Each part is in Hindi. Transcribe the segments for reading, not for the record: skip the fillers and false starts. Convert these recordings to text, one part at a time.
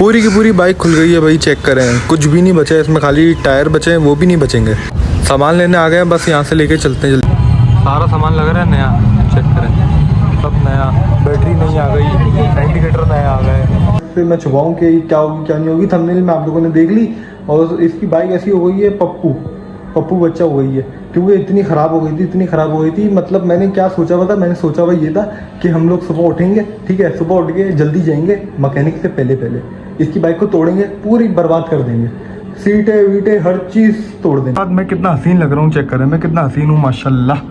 पूरी की पूरी बाइक खुल गई है भाई, चेक करें, कुछ भी नहीं बचा है इसमें, खाली टायर बचे हैं, वो भी नहीं बचेंगे। सामान लेने आ गए हैं, बस यहाँ से लेके चलते हैं जल्दी। सारा सामान लग रहा है नया, चेक करें, सब नया, बैटरी नई आ गई, इंडिकेटर नया आ गए। फिर मैं छुपाऊँ कि क्या होगी क्या नहीं होगी, थंबनेल में आप लोगों ने देख ली। और इसकी बाइक ऐसी हो गई है पप्पू बच्चा हो गई है, क्योंकि इतनी ख़राब हो गई थी। मतलब मैंने क्या सोचा हुआ था, मैंने सोचा हुआ ये था कि हम लोग सुबह उठेंगे, ठीक है, सुबह उठ के जल्दी जाएंगे मैकेनिक से पहले इसकी बाइक को तोड़ेंगे, पूरी बर्बाद कर देंगे, सीटें वीटें हर चीज़ तोड़ देंगे। मैं कितना हसीन लग रहा हूँ, चेक करें मैं कितना हसीन हूँ माशाल्लाह।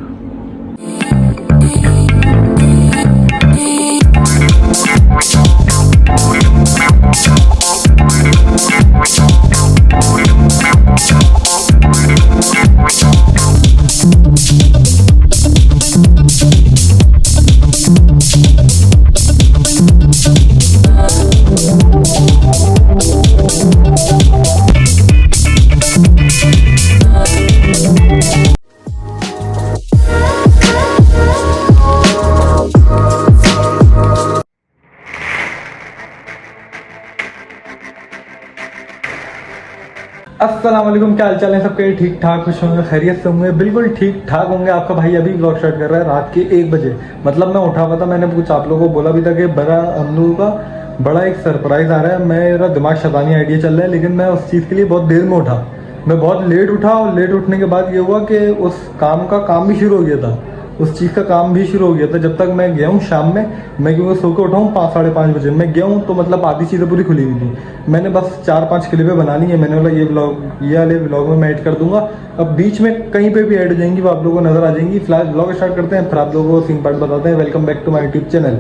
अस्सलाम वालेकुम, क्या हालचाल है सबके? ठीक ठाक, खुश होंगे, खैरियत से होंगे, बिल्कुल ठीक ठाक होंगे। आपका भाई अभी ब्लॉग स्टार्ट कर रहा है रात के 1 बजे। मतलब मैं उठा हुआ था, मैंने कुछ आप लोगों को बोला भी था कि हम लोगों का बड़ा एक सरप्राइज़ आ रहा है। मेरा दिमाग शैतानी आइडिया चल रहा है, लेकिन मैं उस चीज़ के लिए बहुत देर में उठा। मैं बहुत लेट उठा और लेट उठने के बाद ये हुआ कि उस काम भी शुरू हो गया था, उस चीज़ का काम भी शुरू हो गया था। जब तक मैं गया हूँ शाम में, मैं क्योंकि सो के उठा हूँ 5 साढ़े 5 बजे मैं गया हूँ, तो मतलब आधी चीज़ें पूरी खुली हुई थी। मैंने बस 4-5 क्लिपें बना ली है। मैंने बोला ये वाले व्लॉग में मैं ऐड कर दूंगा। अब बीच में कहीं पे भी ऐड हो जाएंगी, वो आप लोगों को नजर आ जाएंगी। फिलहाल व्लॉग स्टार्ट करते हैं, फिर आप लोगों को सीन पार्ट बताते हैं। Welcome back to my YouTube channel.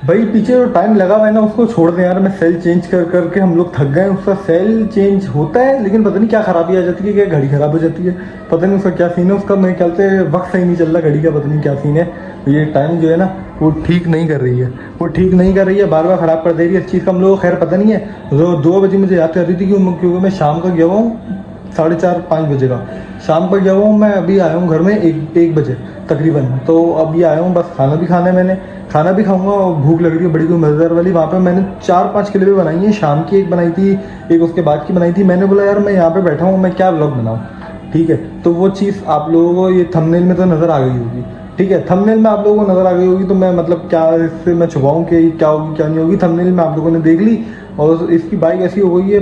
भाई पीछे जो टाइम लगा हुआ है ना, उसको छोड़ दें यार। मैं सेल चेंज कर करके हम लोग थक गए। उसका सेल चेंज होता है, लेकिन पता नहीं क्या खराबी आ जाती है, क्या घड़ी खराब हो जाती है, पता नहीं उसका क्या सीन है। उसका मेरे ख्याल से वक्त सही नहीं चल रहा घड़ी का, पता नहीं क्या सीन है। ये टाइम जो है ना, वो ठीक नहीं कर रही है, बार बार ख़राब कर दे रही है। इस चीज़ का हम लोगों को खैर पता नहीं है। 2 बजे मुझे याद कर रही थी क्योंकि मैं शाम का गया हूँ 4:30-5 बजे का शाम पर गया हूँ मैं। अभी आया हूँ घर में 1 बजे तकरीबन। तो अभी आया हूँ, बस खाना भी खाना है, मैंने खाना भी खाऊंगा और भूख लग रही है बड़ी कोई मज़ेदार वाली। वहाँ पे मैंने 4-5 क्लिपें बनाई हैं। शाम की एक बनाई थी, एक उसके बाद की बनाई थी। मैंने बोला यार मैं यहाँ पे बैठा हूँ, मैं क्या व्लॉग बनाऊँ, ठीक है। तो वो चीज़ आप लोगों को ये थंबनेल में तो नज़र आ गई होगी, ठीक है। थंबनेल में आप लोगों को नज़र आ गई होगी, तो मैं मतलब क्या इससे मैं छुपाऊँ कि क्या होगी क्या नहीं होगी। थंबनेल में आप लोगों ने देख ली। और इसकी बाइक ऐसी हो गई है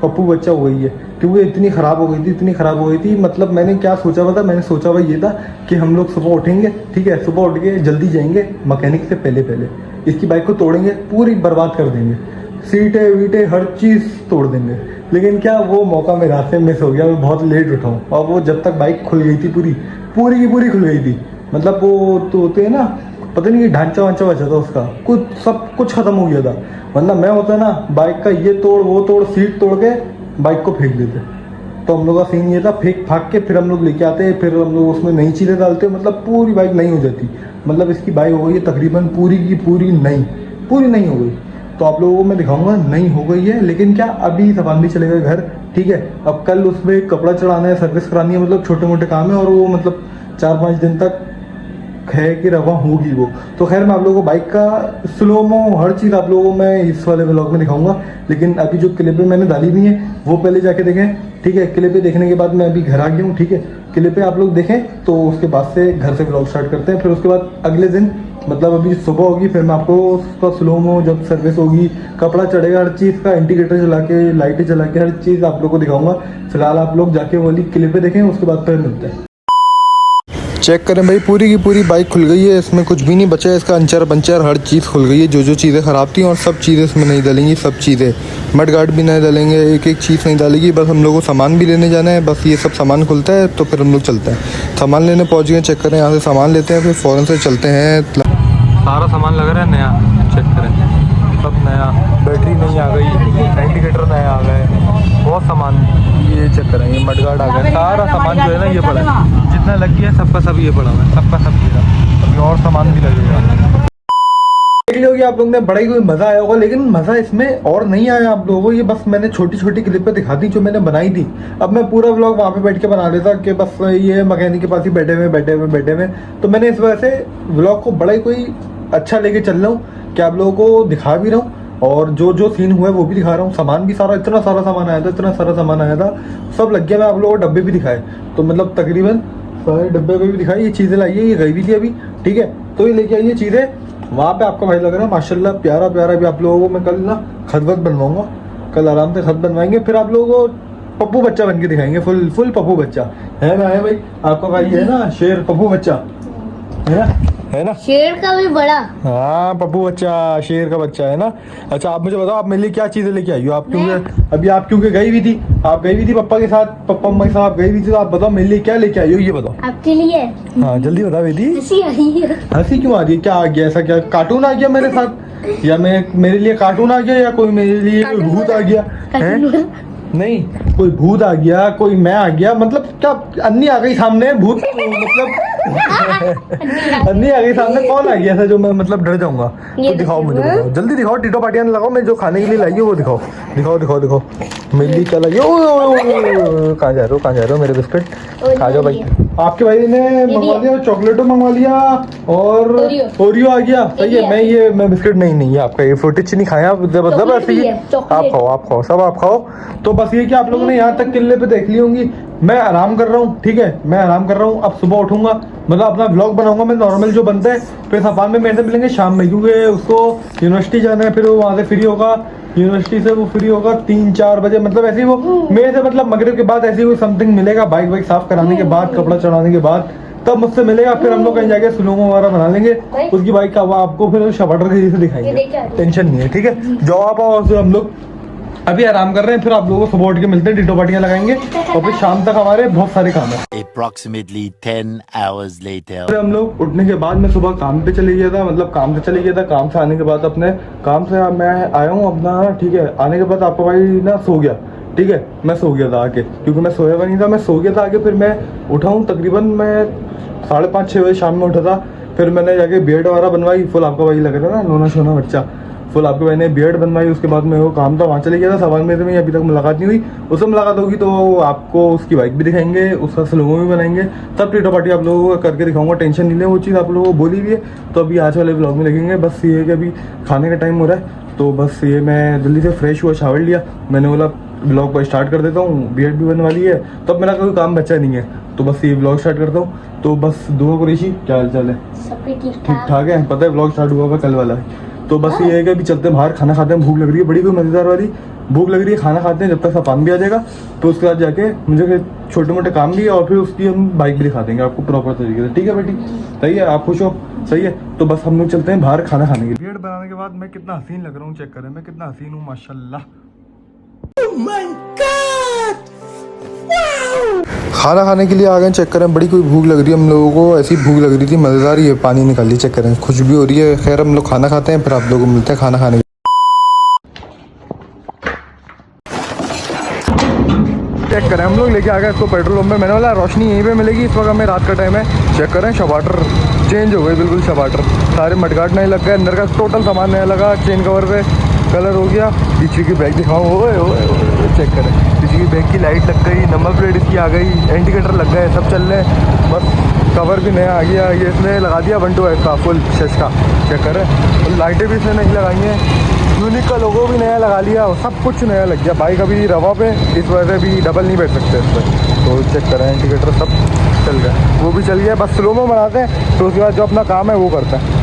पप्पू बच्चा हो गई है, क्योंकि इतनी ख़राब हो गई थी। मतलब मैंने क्या सोचा हुआ था, मैंने सोचा हुआ ये था कि हम लोग सुबह उठेंगे, ठीक है, सुबह उठ के जल्दी जाएंगे मैकेनिक से पहले इसकी बाइक को तोड़ेंगे, पूरी बर्बाद कर देंगे, सीटें वीटें हर चीज़ तोड़ देंगे। लेकिन क्या वो मौका मेरे हाथ से मिस हो गया। मैं बहुत लेट उठा हूँ, और वो जब तक बाइक खुल गई थी पूरी की पूरी खुल गई थी। मतलब वो तो होते हैं ना, पता नहीं ढांचा वांचा बचा था उसका, सब कुछ ख़त्म हो गया था। वरना मैं होता ना, बाइक का ये तोड़ वो तोड़, सीट तोड़ के बाइक को फेंक देते। तो हम लोग का सीन ये था, फेंक फाक के फिर हम लोग लेके आते, फिर हम लोग उसमें नई चीज़ें डालते, मतलब पूरी बाइक नई हो जाती। मतलब इसकी बाइक हो गई है तकरीबन पूरी की पूरी नई हो गई। तो आप लोगों को मैं दिखाऊंगा नई हो गई है। लेकिन क्या अभी सामान भी चलेगा घर, ठीक है। अब कल उसमें कपड़ा चढ़ाना है, सर्विस करानी है, मतलब छोटे मोटे काम है। और वो मतलब 4-5 दिन तक है कि रवा होगी वो। तो खैर मैं आप लोगों को बाइक का स्लोमो हर चीज़ आप लोगों को मैं इस वाले व्लॉग में दिखाऊंगा। लेकिन अभी जो क्लिपें मैंने डाली हुई हैं वो पहले जाके देखें, ठीक है। क्लिपें देखने के बाद मैं अभी घर आ गया हूँ, ठीक है। क्लिपें आप लोग देखें, तो उसके बाद से घर से व्लॉग स्टार्ट करते हैं। फिर उसके बाद अगले दिन, मतलब अभी सुबह होगी, फिर मैं आपको उसका स्लोमो जब सर्विस होगी, कपड़ा चढ़ेगा, हर चीज़ का इंडिकेटर जला के, लाइटें जला के, हर चीज़ आप लोग को दिखाऊंगा। फिलहाल आप लोग जाके वाली क्लिपें देखें, उसके बाद फिर मिलते हैं। चेक करें भाई, पूरी की पूरी बाइक खुल गई है, इसमें कुछ भी नहीं बचा है। इसका अंचर पंचर हर चीज़ खुल गई है। जो चीज़ें ख़राब थी और सब चीज़ें इसमें नहीं डालेंगी, सब चीज़ें मड गार्ड भी नहीं डालेंगे, एक चीज़ नहीं डालेगी। बस हम लोग को सामान भी लेने जाना है, बस ये सब सामान खुलता है तो फिर हम लोग चलते हैं। सामान लेने पहुँच गए, चेक करें, यहाँ से सामान लेते हैं, फिर फ़ौरन से चलते हैं। सारा सामान लग रहा है नया, चेक करें, सब नया, बैटरी नई आ गई, इंडिकेटर नया आ गए, बहुत सामान। ये चेक करें, ये मडगार्ड आ गया, सारा सामान जो है ना ये पड़ा है, जितना लग गया है सबका सब ये पड़ा हुआ है, सबका सब ये। अभी और सामान भी लगेगा। देख लियोगे आप लोग ने, बड़ा ही कोई मज़ा आया होगा। लेकिन मज़ा इसमें और नहीं आया आप लोगों को। ये बस मैंने छोटी छोटी क्लिपें दिखा दी जो मैंने बनाई थी। अब मैं पूरा व्लॉग वहाँ पे बैठ के बना लेता कि बस ये मैकेनिक के पास ही बैठे हुए। तो मैंने इस वजह से व्लॉग को बड़ा ही कोई अच्छा लेके चल रहा हूँ कि आप लोगों को दिखा भी रहा हूँ और जो जो सीन हुआ है वो भी दिखा रहा हूँ। सामान भी सारा, इतना सारा सामान आया था, इतना सारा सामान आया था, सब लग गया। मैं आप लोगों को डब्बे भी दिखाए, तो मतलब तकरीबन सारे डब्बे पे भी दिखाई। ये चीज़ें लाई है, ये गई भी थी अभी, ठीक है। तो ये लेके आई ये चीज़ें वहाँ पे। आपका भाई लग रहा है माशाल्लाह प्यारा प्यारा। भी आप लोगों को मैं कल ना खत वत बनवाऊंगा, कल आराम से खत बनवाएंगे, फिर आप लोगों को पप्पू बच्चा बन के दिखाएंगे, फुल फुल पप्पू बच्चा है ना। है भाई, आपका भाई है ना शेर पप्पू बच्चा, है ना, है ना। शेर का भी बड़ा। हाँ पप्पू बच्चा, शेर का बच्चा है ना। अच्छा आप मुझे बताओ, आप मेरे लिए क्या चीजें लेके आई हो? आप क्योंकि अभी आप क्योंकि गई हुई थी, आप गई हुई थी पापा के साथ, पापा मम्मा के साथ आप गई हुई थी, तो आप बताओ मेरे लिए क्या लेके आई हो, ये बताओ। आपके लिए हाँ जल्दी बताओ बेटी। हंसी आई है। हंसी क्यों आ रही है? क्या आ गया? ऐसा क्या कार्टून आ गया मेरे साथ, या मैं मेरे लिए कार्टून आ गया, या कोई मेरे लिए कोई भूत आ गया है? नहीं, कोई भूत आ गया, कोई मैं आ गया, मतलब क्या अन्नी आ गई सामने? भूत मतलब अन्नी आ गई सामने, कौन आ गया ऐसा जो मैं मतलब डर जाऊंगा? तो दिखाओ मुझे, बताओ जल्दी दिखाओ। टीटो पाटियां लगाओ, मैं जो खाने के लिए लाई है वो दिखाओ, दिखाओ दिखाओ दिखाओ। मेरे लिए क्या लाई है? कहाँ जा रहे हो, कहाँ जा रहे हो? मेरे बिस्किट खा जाओ भाई। आपके भाई ने मंगवा लिया, चॉकलेटो मंगवा लिया, और ओरियो आ गया। सही है। मैं बिस्किट नहीं है आपका, ये फुटेज नहीं खाया मतलब ऐसे ही। आप खाओ सब आप खाओ। तो बस ये कि आप लोगों ने यहाँ तक किले पे देख ली होंगी। मैं आराम कर रहा हूँ, ठीक है, मैं आराम कर रहा हूँ। अब सुबह उठूंगा, मतलब अपना व्लॉग बनाऊंगा मैं नॉर्मल जो बनता है। फिर सफान में मेरे से मिलेंगे शाम में, क्योंकि उसको यूनिवर्सिटी जाना है, फिर वो वहाँ से फ्री होगा, यूनिवर्सिटी से वो फ्री होगा 3-4 बजे, मतलब ऐसे ही वो मेरे से मतलब मगरिब के बाद ऐसे ही कोई समथिंग मिलेगा, बाइक वाइक साफ कराने के बाद, कपड़ा चढ़ाने के बाद, तब मुझसे मिलेगा। फिर हम लोग कहीं जाके स्लोमो वगैरह बना लेंगे उसकी बाइक का, वो आपको फिर शवाटर के जैसे दिखाएंगे, टेंशन नहीं है, ठीक है। जाओ आप आओ, फिर हम लोग अभी आराम कर रहे हैं, फिर आप लोगों को सुबह उठ के मिलते हैं, टीटो पाटियां लगाएंगे, और फिर शाम तक हमारे बहुत सारे काम है। Approximately 10 hours later. फिर हम लोग उठने के बाद मैं सुबह काम पे चले गया था, मतलब काम से चले गया था। काम से आने के बाद अपने काम से मैं आया हूँ अपना, ठीक है। आने के बाद आपका भाई ना सो गया, ठीक है। मैं सो गया था आके, क्योंकि मैं सोया हुआ नहीं था, मैं सो गया था आके। फिर मैं उठा हूँ तकरीबन मैं 5:30-6 बजे शाम में उठा था। फिर मैंने जाके बियर्ड वगैरह बनवाई, फुल आपका भाई लग रहा था ना लोना शोना बच्चा, फुल आपके भाई ने बियर्ड बनवाई। उसके बाद में वो काम था, वहाँ चले गया था। सवाल में मेरी अभी तक मुलाकात नहीं हुई, उससे मुलाकात होगी तो आपको उसकी बाइक भी दिखाएंगे, उसका स्लोमो भी बनाएंगे, सब टीटो पार्टी आप लोगों को करके दिखाऊंगा, टेंशन नहीं ले। वो चीज़ आप लोगों को बोली भी है, तो अभी आज वाले ब्लॉग में लगेंगे। बस ये है कि अभी खाने का टाइम हो रहा है, तो बस ये मैं जल्दी से फ्रेश हुआ, शावर लिया, मैंने बोला ब्लॉग को स्टार्ट कर देता हूँ। बियर्ड भी बनने वाली है, तो अब मेरा कोई काम बचा नहीं है, तो बस ये ब्लॉग स्टार्ट करता हूँ। तो बस दुआ कुरैशी, क्या हाल चाल है? ठीक ठाक है, पता है ब्लॉग स्टार्ट हुआ होगा कल वाला है। तो बस ये है कि अभी चलते हैं बाहर, खाना खाते हैं, भूख लग रही है बड़ी, कोई मज़ेदार वाली भूख लग रही है। खाना खाते हैं जब तक सफान भी आ जाएगा, तो उसके बाद जाके मुझे छोटे मोटे काम भी है, और फिर उसकी हम बाइक भी दिखा देंगे आपको प्रॉपर तरीके से, ठीक है बेटी? सही है, आप खुश हो? सही है। तो बस हम लोग चलते हैं बाहर खाना खाने के लिए। बियर्ड बनाने के बाद मैं कितना हसीन लग रहा हूँ, चेक करें मैं कितना हसीन हूँ माशाल्लाह। खाना खाने के लिए आ गए, चेक करें बड़ी कोई भूख लग रही है हम लोगों को, ऐसी भूख लग रही थी मज़ेदार, ये पानी निकाल ली, चेक करें खुश भी हो रही है। खैर हम लोग खाना खाते हैं, फिर आप लोगों को मिलते हैं खाना खाने के। चेक करें हम लोग लेके आ गए इसको पेट्रोल पंप में, मैंने बोला रोशनी यहीं पे मिलेगी, इस वक्त हमें रात का टाइम है। चेक करें शवाटर चेंज हो गई बिल्कुल, शवाटर सारे मडगार्ड नहीं लग गए, अंदर का टोटल सामान नया लगा, चेन कवर पे कलर हो गया। पीछे की बैग दिखाऊँ, ओए चेक करें पीछे की बैग की लाइट लग गई, नंबर प्लेट इसकी आ गई, इंडिकेटर लग गए, सब चल रहे हैं। बस कवर भी नया आ गया, ये इसने लगा दिया 125 का फुल शश का, चेक करें। और लाइटें भी इसने नहीं लगाई हैं, यूनिक का लोगो भी नया लगा लिया, सब कुछ नया लग गया। बाइक अभी रवा पे, इस वजह से भी डबल नहीं बैठ सकते इस पर, तो चेक करें इंडिकेटर सब चल गया, वो भी चल गया। बस स्लोमो बनाते हैं, तो उसके बाद जो अपना काम है वो करते हैं।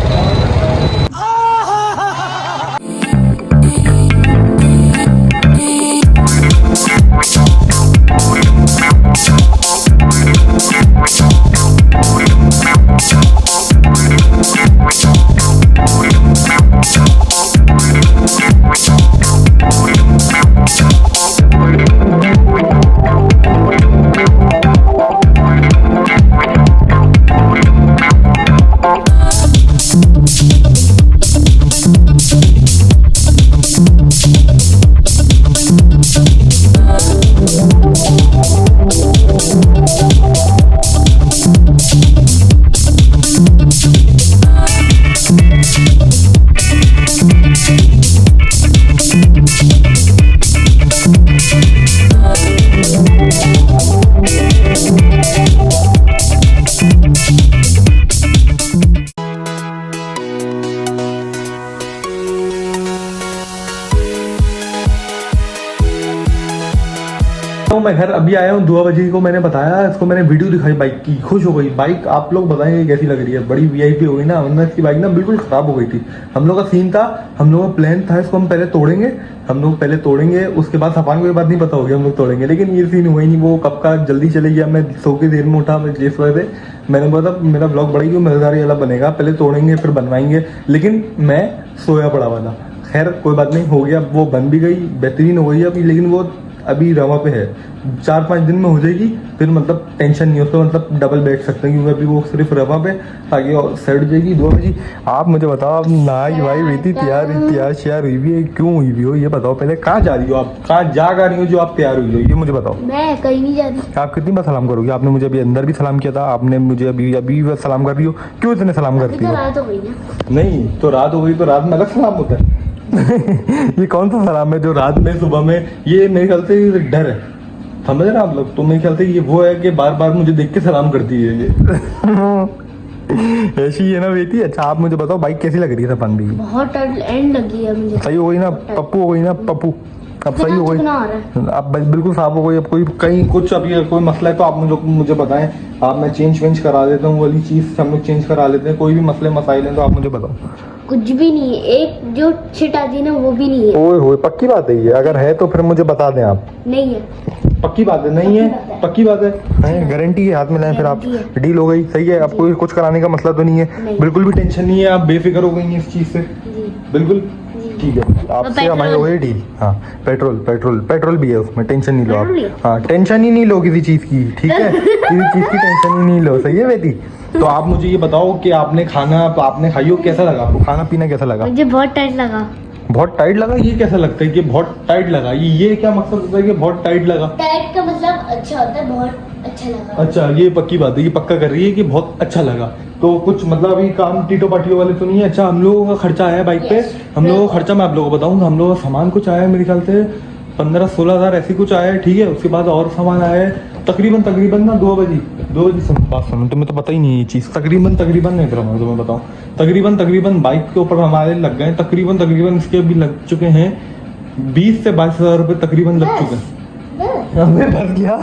तो मैं घर अभी आया हूँ 2 बजे को, मैंने बताया इसको, मैंने वीडियो दिखाई बाइक की, खुश हो गई बाइक। आप लोग बताएंगे कैसी लग रही है, बड़ी वीआईपी हो गई ना, वरना इसकी बाइक ना बिल्कुल खराब हो गई थी। हम लोग का सीन था, हम लोग का प्लान था इसको हम पहले तोड़ेंगे, उसके बाद सफान को ये बात नहीं पता होगी हम लोग तोड़ेंगे, लेकिन ये सीन हुआ ही नहीं। वो कब का जल्दी चले गया, मैं सो के देर में उठा, मैं इस वजह से मैंने बोला मेरा ब्लॉग बड़ा ही मजेदार वाला बनेगा, पहले तोड़ेंगे फिर बनवाएंगे, लेकिन मैं सोया पड़ा वाला। खैर कोई बात नहीं, हो गया, वो बन भी गई, बेहतरीन हो गई अभी, लेकिन वो अभी रवा पे है, 4-5 दिन में हो जाएगी, फिर मतलब टेंशन नहीं है उसको, मतलब डबल बैठ सकते हैं, क्योंकि अभी वो सिर्फ रवा पे आगे और सेट जाएगी 2 बजे। आप मुझे बताओ, आप नाई भाई बेटी तैयार श्यार हुई भी है, क्यों हुई भी हो ये बताओ पहले, कहाँ जा रही हो आप, कहाँ जा रही हो जो आप तैयार हुई हो ये मुझे बताओ। मैं कहीं नहीं जा रही। आप कितनी बार सलाम करोगे, आपने मुझे अभी अंदर भी सलाम किया था, आपने मुझे अभी सलाम कर रही हो, क्यों इतने सलाम करती हो? रात हो गई ना। नहीं तो रात हो गई तो रात में अलग सलाम होता है। ये कौन सा सलाम है जो रात में सुबह में, ये मेरे ख्याल से डर है, समझ रहे आप लोग, तो मेरे ख्याल से ये वो है कि बार बार मुझे देख के सलाम करती है ये। ऐसी है ना बेटी। अच्छा आप मुझे बताओ बाइक कैसी लग रही है सपन भी? बहुत एंड लगी है मुझे। सही हो गई ना पप्पू, हो गई ना पप्पू, अब सही हो गई, अब बिल्कुल साफ हो गई। अब कोई कहीं कुछ अभी कोई मसला है तो आप मुझे बताएं, आप मैं चेंज करा देता हूँ, वाली चीज़ हम लोग चेंज करा लेते हैं। कोई भी मसले मसाइल हैं तो आप मुझे बताओ। कुछ भी नहीं है, एक जो छिट आती है ना वो भी नहीं है। ओए होए पक्की बात है ये, अगर है तो फिर मुझे बता दें आप। नहीं है, पक्की बात है, नहीं है पक्की बात है, गारंटी है, हाथ में लाएं फिर आप, डील हो गई, सही है। आपको कुछ कराने का मसला तो नहीं है, बिल्कुल भी टेंशन नहीं है, आप बेफिक्र हो गई इस चीज़ से, बिल्कुल ठीक है। आपसे हमारी हो गई डील। हाँ पेट्रोल भी है उसमें, टेंशन नहीं लो आप। हाँ टेंशन ही नहीं लो किसी चीज़ की, ठीक है, किसी चीज़ की टेंशन ही नहीं लो, सही है बेटी। तो आप मुझे ये बताओ कि आपने खाई हो, कैसा लगा आपको, खाना पीना कैसा लगा? मुझे बहुत टाइट लगा। बहुत टाइट लगा, ये कैसा लगता है कि बहुत टाइट लगा, ये क्या मतलब होता है कि बहुत टाइट लगा? टाइट का मतलब अच्छा होता है, बहुत अच्छा लगा। अच्छा ये पक्की बात है, ये पक्का कर रही है कि बहुत अच्छा लगा। तो कुछ मतलब अभी काम टीटो पाटियों वाले तो नहीं है? अच्छा हम लोगों का खर्चा आया है बाइक पे, हम लोगों का खर्चा मैं आप लोगों को बताऊंगा। हम लोगों का सामान कुछ आया है मेरे ख्याल से 15-16 हज़ार ऐसी कुछ आया है, ठीक है। उसके बाद और सामान आया है तकरीबन ना 2 बजे बात सुनो, तुम्हें तो पता ही नहीं है ये चीज़। तकरीबन नहीं करा मैं तुम्हें बताऊँ, तकरीबन बाइक के ऊपर हमारे लग गए तकरीबन इसके भी लग चुके हैं 20 से 22 हज़ार रुपये तकरीबन लग चुके हैं। अबे बस क्या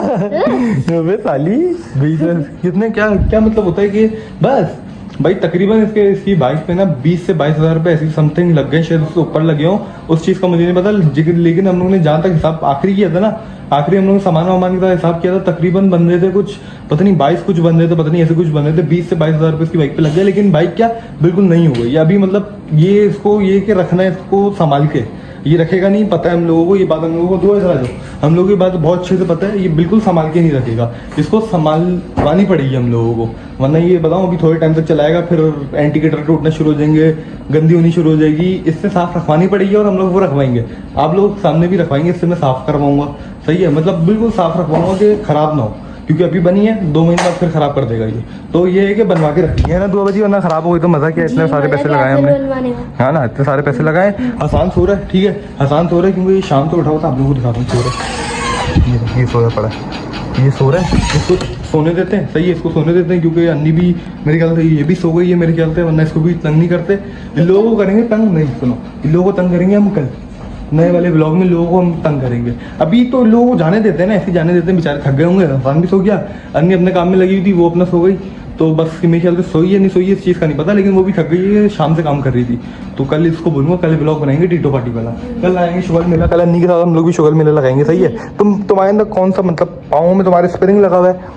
अबे साली 20 कितने, क्या मतलब होता है कि बस भाई तकरीबन इसकी बाइक पे ना 20 से 22 हज़ार रुपये ऐसी समथिंग लग गए, शायद उससे ऊपर लगे हों, उस चीज़ का मुझे नहीं पता। लेकिन हम लोगों ने जहाँ तक हिसाब आखिरी किया था ना, आखिरी हम लोग सामान वामान का हिसाब किया था, तकरीबन बन रहे थे कुछ पता नहीं 22 कुछ बन रहे थे, पता नहीं ऐसे कुछ बन रहे थे, 20 से 22 हज़ार रुपये इसकी बाइक पे लग गया। लेकिन बाइक क्या बिल्कुल नहीं हो गई अभी, मतलब ये इसको ये कि रखना है इसको संभाल के, ये रखेगा नहीं, पता है हम लोगों को, ये बात हम लोगों को 2000 हम लोगों की बात बहुत अच्छे से पता है, ये बिल्कुल संभाल के नहीं रखेगा, इसको संभालवानी पड़ेगी हम लोगों को, वरना ये बताऊँ अभी थोड़े टाइम तक चलाएगा, फिर इंडिकेटर टूटना शुरू हो जाएंगे, गंदी होनी शुरू हो जाएगी। इससे साफ रखवानी पड़ेगी और हम लोग वो रखवाएंगे, आप लोग सामने भी रखवाएंगे, इससे मैं साफ करवाऊंगा, सही है, मतलब बिल्कुल साफ रखवाऊंगा कि खराब ना हो, क्योंकि अभी बनी है 2 महीने बाद फिर खराब कर देगा ये। तो ये है कि बनवा के रखी है ना 2 बजे, वरना खराब हो गई तो मजा क्या, इतने सारे पैसे लगाए हमने, हाँ ना, इतने सारे पैसे लगाए। आसान सो रहा है, ठीक है, आसान सो रहा है, क्योंकि ये शाम को उठा हुआ था, आप लोगों को दिखाता हूँ सो रहा है, ये सोया पड़ा है, ये सो रहा है, इसको सोने देते हैं, सही है, इसको सोने देते हैं, क्योंकि अन्नी भी मेरे ख्याल से ये भी सो गई है मेरे ख्याल से, वरना इसको भी तंग नहीं करते। इन लोगों को करेंगे तंग, नहीं सुनो, इन लोगों को तंग करेंगे हम कल नए वाले ब्लॉग में, लोगों को हम तंग करेंगे। अभी तो लोगों को जाने देते हैं ना, ऐसे जाने देते हैं, बेचारे थक गए होंगे, आसान भी सो गया, अन्य अपने काम में लगी हुई थी, वो अपना सो गई, तो बस मेरे ख्याल से सोई है नहीं सोई है इस चीज़ का नहीं पता, लेकिन वो भी थक गई है, शाम से काम कर रही थी। तो कल इसको बोलूँगा, कल ब्लॉग बनाएंगे टीटो पार्टी वाला, कल आएंगे शुगर मेला, कल अन्नी के साथ हम लोग भी शुगर मेला लगाएंगे, सही है। तुम्हारे अंदर कौन सा मतलब पाँव में तुम्हारे स्प्रिंग लगा हुआ है?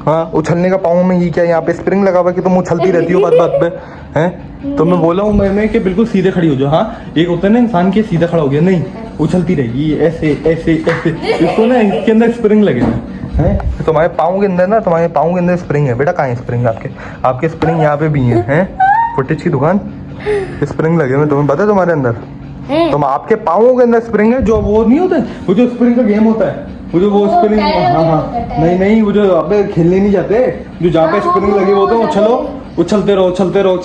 हाँ उछलने का पाँव में, ये क्या यहाँ पे स्प्रिंग लगा हुआ है कि तुम उछलती रहती हो बात पे हैं? तो मैं बोला हूँ मैंने कि बिल्कुल सीधे खड़ी हो जाओ। हाँ एक होता है ना इंसान के सीधा खड़ा हो गया, नहीं उछलती रहेगी ऐसे ऐसे ऐसे, इसको ना इसके अंदर स्प्रिंग लगे हैं, तुम्हारे पाँव के अंदर ना, तुम्हारे पाँव के अंदर स्प्रिंग है बेटा। कहाँ है स्प्रिंग आपके स्प्रिंग यहाँ पे भी हैं, फुटेज की दुकान, स्प्रिंग लगे हुए, तुम्हें पता है तुम्हारे अंदर, तुम आपके पाँवों के अंदर स्प्रिंग है, जो वो नहीं होता है, वो जो स्प्रिंग का गेम होता है, वो जो वो स्प्रिंग, हाँ नहीं वो जो आप खेलने नहीं जाते, जो जहाँ पे स्प्रिंग लगे हुए होते हैं, चलो उछलते रहो,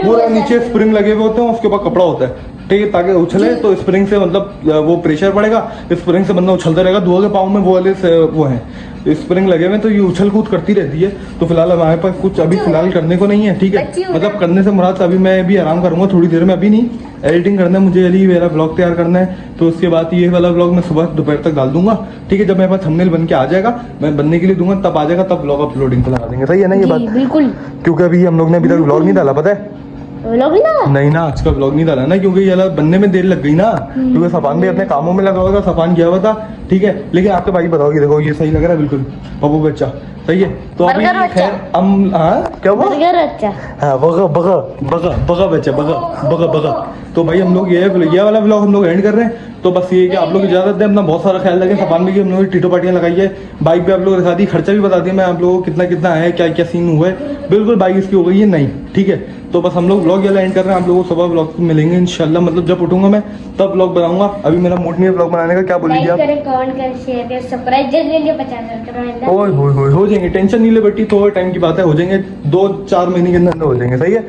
वो नीचे स्प्रिंग लगे हुए होते हैं, उसके ऊपर कपड़ा होता है, ठीक है, ताकि उछले तो स्प्रिंग से मतलब वो प्रेशर पड़ेगा, स्प्रिंग से बंदा उछलता रहेगा। दुआ के पाँव में वो वाले वो हैं स्प्रिंग लगे हुए, तो ये उछल कूद करती रहती है। तो फिलहाल हमारे पास कुछ अभी फिलहाल करने को नहीं है, ठीक है, मतलब करने से मुराद अभी मैं भी आराम करूंगा थोड़ी देर में, अभी नहीं, एडिटिंग करना है मुझे, यही मेरा ब्लॉग तैयार करना है। तो उसके बाद ये वाला ब्लॉग मैं सुबह दोपहर तक डाल दूंगा, ठीक है। जब मेरे पास थंबनेल बन के आ जाएगा, मैं बनने के लिए दूंगा, तब आ जाएगा, तब ब्लॉग अपलोडिंग पे लगा देंगे। सही है ना ये जी, बात? बिल्कुल। क्योंकि अभी हम लोग ने अभी तक ब्लॉग नहीं डाला, पता है? लोग ना नहीं ना, आज का ब्लॉग नहीं डाला ना, क्योंकि ये बनने में देर लग गई ना, क्योंकि सफान भी अपने कामों में लगा हुआ था, सफान गया हुआ था, ठीक है। लेकिन आपके भाई बताओ, ये देखो ये सही लग रहा है बिल्कुल, बबू बच्चा सही है। तो अभी बर्गर बच्चा। खैर हम, हाँ क्या हुआ? बर्गर अच्छा। हाँ बगा बगा बगा बगा बच्चा, बगा बगा बगा। तो भाई हम लोग ये वाला ब्लॉग हम लोग एंड कर रहे हैं। तो बस ये कि आप लोग इजाजत दें, अपना बहुत सारा ख्याल रखें। सफान में की हम लोगों ने टीटो पार्टियां लगाई है, बाइक पे आप लोग दिखा दी, खर्चा भी बता दिया मैं आप लोगों को कितना कितना है, क्या क्या सीन हुआ है। बिल्कुल बाइक इसकी हो गई है नहीं, ठीक है। तो बस हम लोग ब्लॉग ये एंड कर रहे हैं, आप लोगों को सुबह ब्लॉग मिलेंगे इंशाल्लाह, मतलब जब उठूंगा मैं तब ब्लॉग बनाऊंगा। अभी मेरा मूड नहीं है ब्लॉग बनाने का। क्या बोल लाइक लीजिए आप? करें, कमेंट करें, शेयर करें, सब्सक्राइब जल्दी जल्दी 50,000 करवाएंगे। ओए होए हो जाएंगे, टेंशन नहीं ले बेटी, थोड़ा टाइम की बात है, हो जाएंगे 2-4 महीने के अंदर हो जाएंगे। सही है,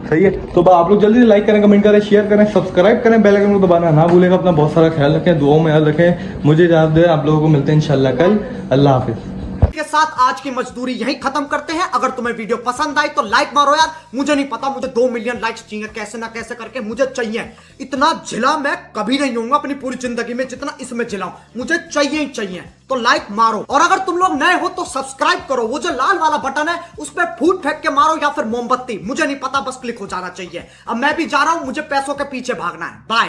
सही है। तो बस आप लोग जल्दी लाइक करें, कमेंट करें, शेयर करें, सब्सक्राइब करें, बेल आइकन को दबाना ना भूलेगा। अपना बहुत सारा ख्याल रखें, दुआओं में याद रखें। मुझे इजाजत दें, आप लोगों को मिलते हैं इंशाल्लाह कल। अल्लाह हाफिज। के साथ आज की मजदूरी यहीं खत्म करते हैं। अगर तुम्हें वीडियो पसंद आई तो लाइक मारो यार। मुझे नहीं पता, मुझे 2 मिलियन लाइक्स चाहिए, कैसे ना कैसे करके मुझे चाहिए। इतना झिला मैं कभी नहीं होऊंगा अपनी पूरी जिंदगी में जितना इसमें झिलाऊं, मुझे चाहिए ही चाहिए। तो लाइक मारो, और अगर तुम लोग नए हो तो सब्सक्राइब करो। वो जो लाल वाला बटन है उस पर फूट फेंक के मारो या फिर मोमबत्ती, मुझे नहीं पता, बस क्लिक हो जाना चाहिए। अब मैं भी जा रहा हूं, मुझे पैसों के पीछे भागना है। बाय।